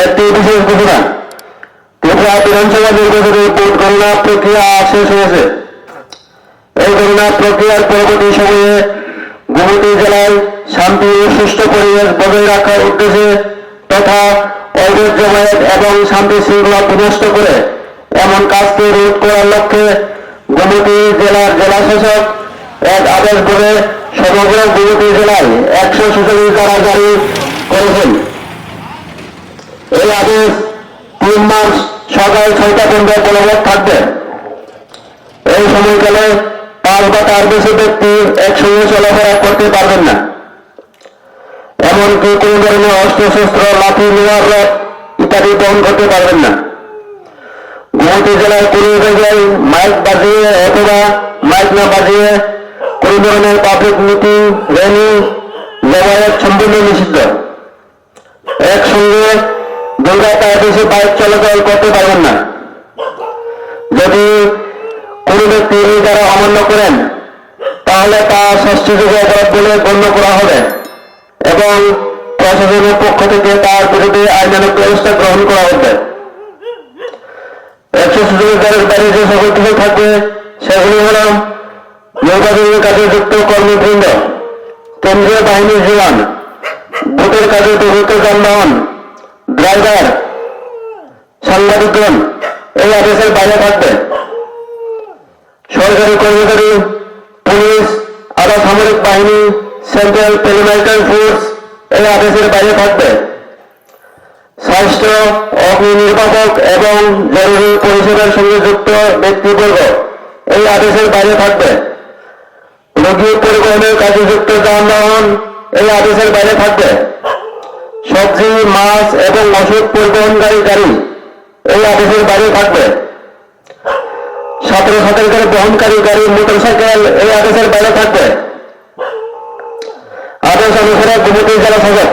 একটি বিশেষ ঘোষণা। ত্রিপুরা বিধানসভা নির্বাচনের ভোট গণনা প্রক্রিয়া শেষ হয়েছে। এই গণনা প্রক্রিয়ার পরবর্তী সময়ে গোমতী জেলায় শান্তি ও সুষ্ঠু পরিবেশ বজায় রাখার উদ্দেশ্যে তথা অবৈধ জমায়েত এবং শান্তি শৃঙ্খলা বিনষ্ট করে এমন কাজকে রোধ করার লক্ষ্যে গোমতী জেলার জেলাশাসক এক আদেশ করে সমগ্র গোমতী জেলায় 146 ধারা জারি করেছেন। এই আদেশ 3 মার্চ সকাল 6টা পর্যন্ত বলবৎ থাকবে। এই সময়কালে 5 বা তার বেশি ব্যক্তি একসঙ্গে চলাফেরা করতে পারবেন না। এমনকি কোন ধরনের অস্ত্রশস্ত্র, লাঠি, লোহার রড ইত্যাদি বহন করতে পারবেন না। গোমতী জেলায় কোনো জায়গায় মাইক বাজিয়ে অথবা মাইক না বাজিয়ে কোন ধরনের পাবলিক মিটিং, র্যালি, জমায়েত সম্পূর্ণ নিষিদ্ধ। একসঙ্গে 2 বা তার বেশি বাইক চলাচল করতে পারবেন না। যদি কোন ব্যক্তি এই দ্বারা অমান্য করেন তাহলে তা শাস্তিযোগ্য অপরাধ বলে গণ্য করা হবে এবং প্রশাসনের পক্ষ থেকে তার বিরুদ্ধে আইনানুগ ব্যবস্থা গ্রহণ করা হবে। 146 ধারার বাইরে যে সকল কিছু থাকবে সেগুলি হল নির্বাচনের কাজে যুক্ত কর্মীবৃন্দ, কেন্দ্রীয় বাহিনীর জওয়ান, ভোটের কাজে ব্যবহৃত যানবাহন, ড্রাইভার, সাংবাদিকগণ এই আদেশের বাইরে থাকবে। সরকারি কর্মচারী, পুলিশ, আধা সামরিক বাহিনী, সেন্ট্রাল প্যারামিলিটারি ফোর্স এই আদেশের বাইরে থাকবে। স্বাস্থ্য, অগ্নি নির্বাপক এবং জরুরি পরিষেবার সঙ্গে যুক্ত ব্যক্তিবর্গ এই আদেশের বাইরে থাকবে। রোগী পরিবহনের কাজে যুক্ত যানবাহন এই আদেশের বাইরে থাকবে। সবজি, মাছ এবং ওষুধ পরিবহনকারী গাড়ি এই আদেশের বাইরে থাকবে। ছাত্রছাত্রীদের বহনকারী গাড়ি, মোটরসাইকেল এই আদেশের বাইরে থাকবে। আদেশ অনুসারে গোমতী জেলা শাসক